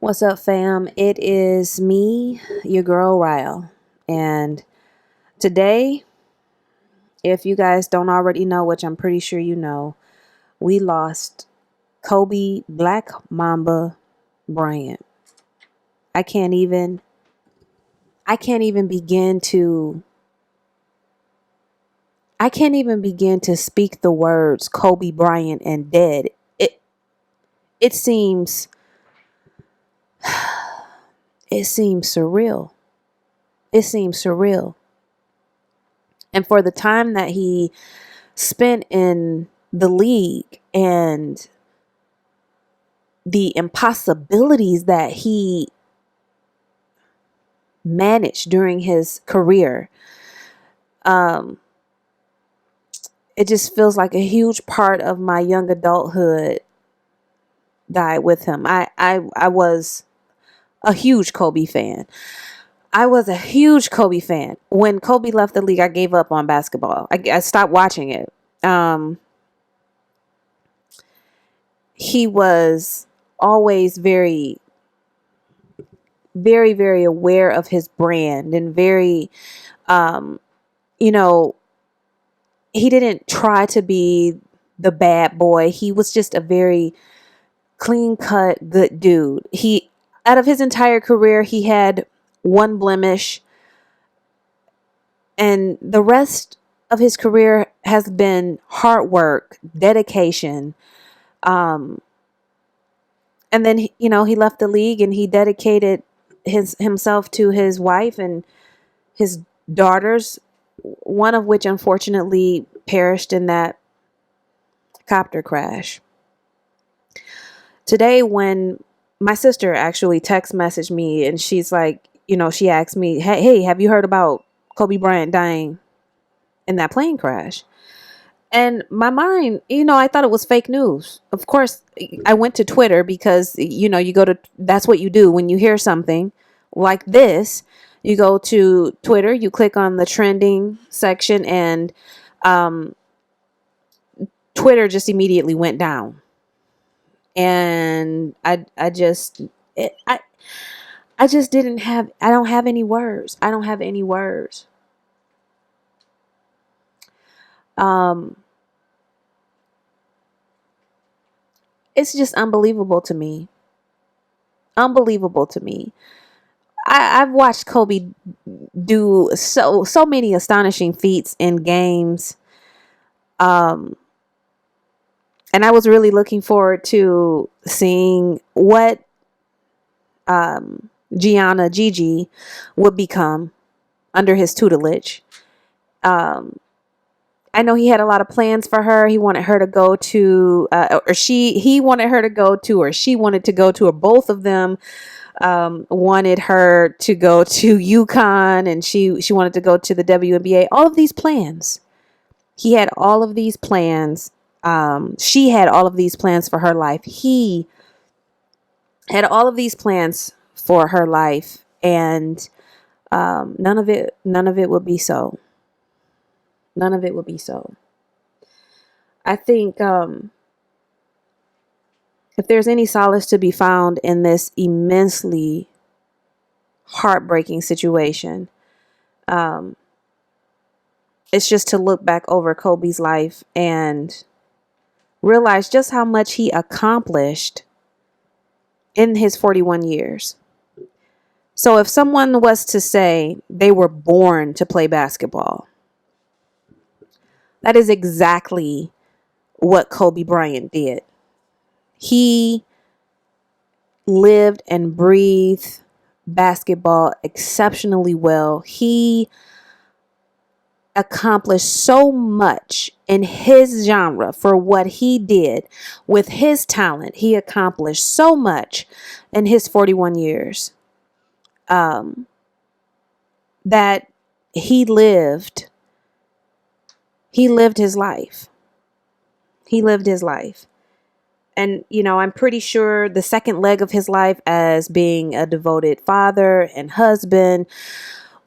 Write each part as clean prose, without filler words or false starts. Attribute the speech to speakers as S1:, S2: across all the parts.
S1: What's up, fam? It is me, your girl Ryle. And today, if you guys don't already know, which I'm pretty sure you know, we lost Kobe Black Mamba Bryant. I can't even I can't even begin to I can't even begin to speak the words Kobe Bryant and dead. It it seems it seems surreal. It seems surreal. And for the time that he spent in the league and the impossibilities that he managed during his career, um, it just feels like a huge part of my young adulthood died with him. I was a huge Kobe fan. I was a huge Kobe fan. When Kobe left the league, I gave up on basketball. I stopped watching it. Um, he was always very aware of his brand and very, um, you know, he didn't try to be the bad boy. He was just a very clean cut, good dude. Out of his entire career, he had one blemish, and the rest of his career has been hard work, dedication. Um, and then, he left the league and he dedicated himself to his wife and his daughters, one of which unfortunately perished in that copter crash. Today, when my sister actually text messaged me and she's like, she asked me, hey, have you heard about Kobe Bryant dying in that plane crash? And my mind, I thought it was fake news. Of course, I went to Twitter because, that's what you do when you hear something like this. You go to Twitter, you click on the trending section, and um, Twitter just immediately went down. And it, I just I don't have any words. I don't have any words. Um, it's just unbelievable to me. Unbelievable to me. I've watched Kobe do so many astonishing feats in games. Um, and I was really looking forward to seeing what Gianna Gigi would become under his tutelage. Um, I know he had a lot of plans for her. He wanted her to go to, he wanted her to go to, or she wanted to go to, or both of them wanted her to go to UConn, and she wanted to go to the WNBA. All of these plans. He had all of these plans. She had all of these plans for her life. He had all of these plans for her life, and none of it would be so. None of it would be so. I think if there's any solace to be found in this immensely heartbreaking situation, um, it's just to look back over Kobe's life and realize just how much he accomplished in his 41 years. So if someone was to say they were born to play basketball, that is exactly what Kobe Bryant did. He lived and breathed basketball exceptionally well. He accomplished so much in his genre for what he did with his talent. He accomplished so much in his 41 years um, that he lived. He lived his life. He lived his life. And, I'm pretty sure the second leg of his life as being a devoted father and husband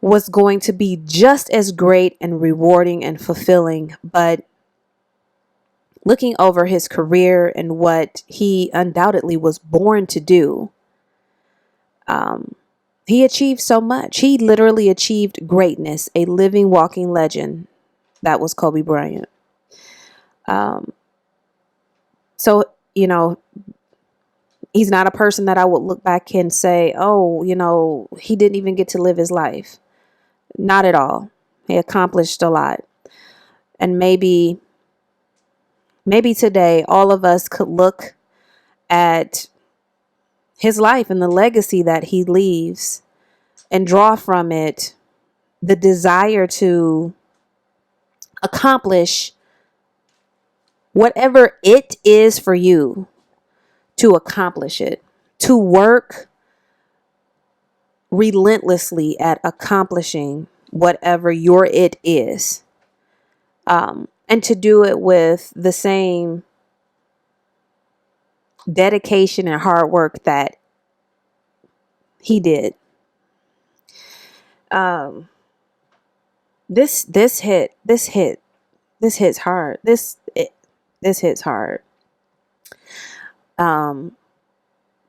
S1: was going to be just as great and rewarding and fulfilling. But looking over his career and what he undoubtedly was born to do, Um, he achieved so much. He literally achieved greatness, a living, walking legend. That was Kobe Bryant. Um, so, he's not a person that I would look back and say, oh, he didn't even get to live his life. Not at all. He accomplished a lot. And maybe today all of us could look at his life and the legacy that he leaves and draw from it the desire to accomplish whatever it is for you, to accomplish it, to work relentlessly at accomplishing whatever your it is, and to do it with the same dedication and hard work that he did. This hits hard. This hits hard.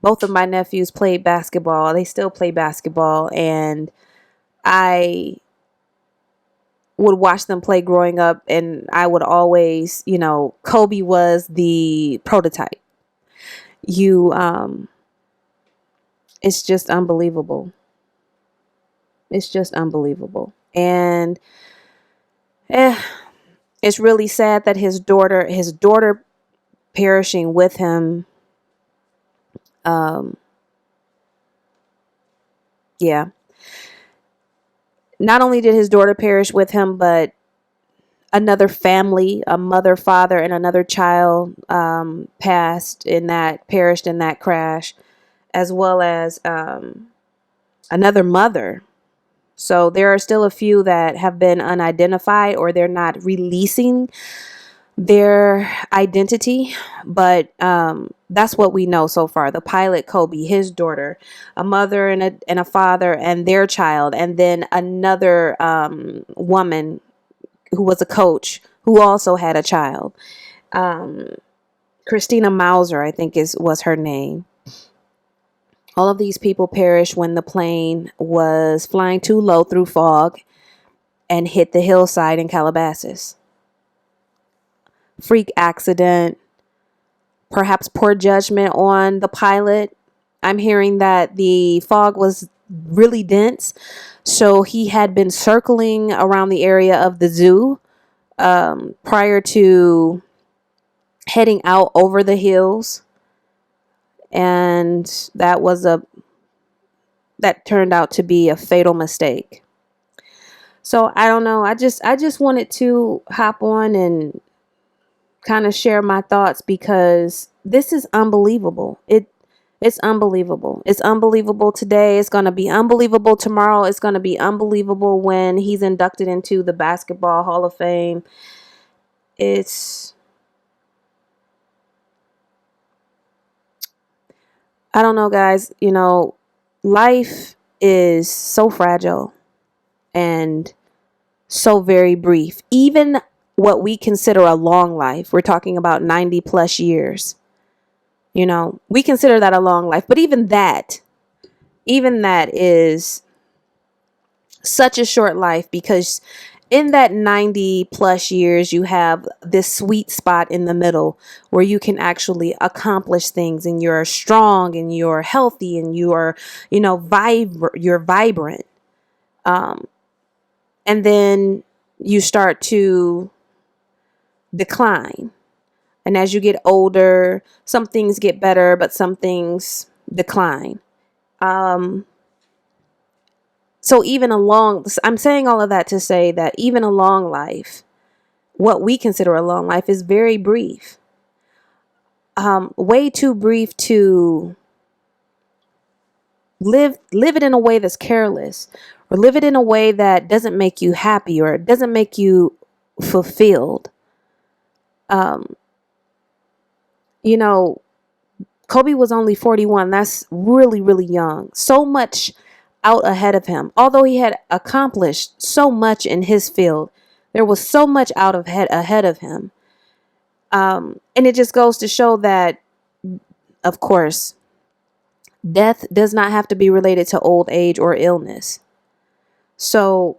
S1: Both of my nephews played basketball. They still play basketball, and I would watch them play growing up, and I would always, Kobe was the prototype. It's just unbelievable. It's just unbelievable. And it's really sad that his daughter perishing with him. Yeah. Not only did his daughter perish with him, but another family, a mother, father, and another child perished in that crash, as well as another mother. So there are still a few that have been unidentified, or they're not releasing their identity, but that's what we know so far. The pilot, Kobe, his daughter, a mother and a father and their child, and then another woman who was a coach who also had a child. Christina Mauser, I think was her name. All of these people perished when the plane was flying too low through fog and hit the hillside in Calabasas. Freak accident, perhaps poor judgment on the pilot. I'm hearing that the fog was really dense, so he had been circling around the area of the zoo prior to heading out over the hills, and that turned out to be a fatal mistake. So I don't know. I just wanted to hop on and kind of share my thoughts, because this is unbelievable. It's unbelievable. It's unbelievable today. It's going to be unbelievable tomorrow. It's going to be unbelievable when he's inducted into the Basketball Hall of Fame. I don't know, guys. Life is so fragile and so very brief. Even what we consider a long life, we're talking about 90 plus years. We consider that a long life, but even that is such a short life, because in that 90 plus years, you have this sweet spot in the middle where you can actually accomplish things, and you're strong and you're healthy and you're vibrant. And then you start to decline. And as you get older, some things get better, but some things decline. So I'm saying all of that to say that even a long life, what we consider a long life, is very brief. Way too brief to live it in a way that's careless, or live it in a way that doesn't make you happy or doesn't make you fulfilled. Kobe was only 41. That's really, really young. So much out ahead of him. Although he had accomplished so much in his field, there was so much ahead of him. And it just goes to show that, of course, Death does not have to be related to old age or illness. So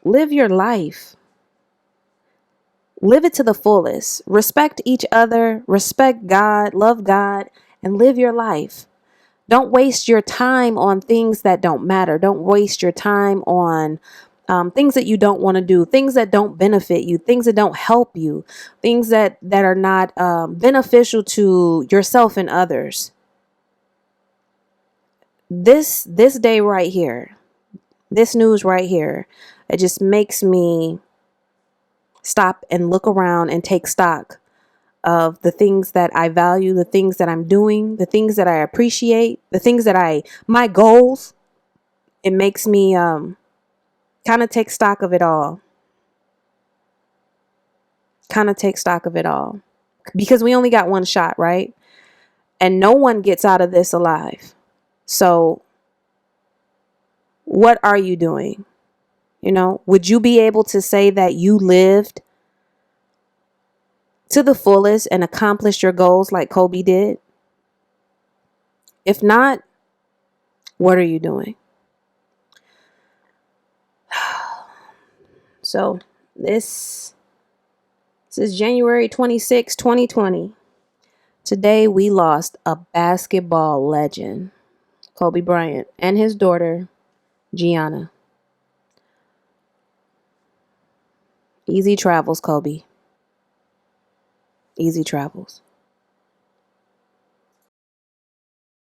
S1: live your life. Live it to the fullest. Respect each other, respect God, and live your life. Don't waste your time on things that don't matter. Don't waste your time on things that you don't want to do, things that don't benefit you, things that don't help you, things that are not beneficial to yourself and others. This day right here, this news right here, it just makes me stop and look around and take stock of the things that I value, the things that I'm doing, the things that I appreciate, the things that my goals. It makes me kind of take stock of it all. Kind of take stock of it all. Because we only got one shot, right? And no one gets out of this alive. So what are you doing? Would you be able to say that you lived to the fullest and accomplished your goals like Kobe did? If not, what are you doing? So this is January 26, 2020. Today we lost a basketball legend, Kobe Bryant, and his daughter, Gianna. Easy travels, Kobe. Easy travels.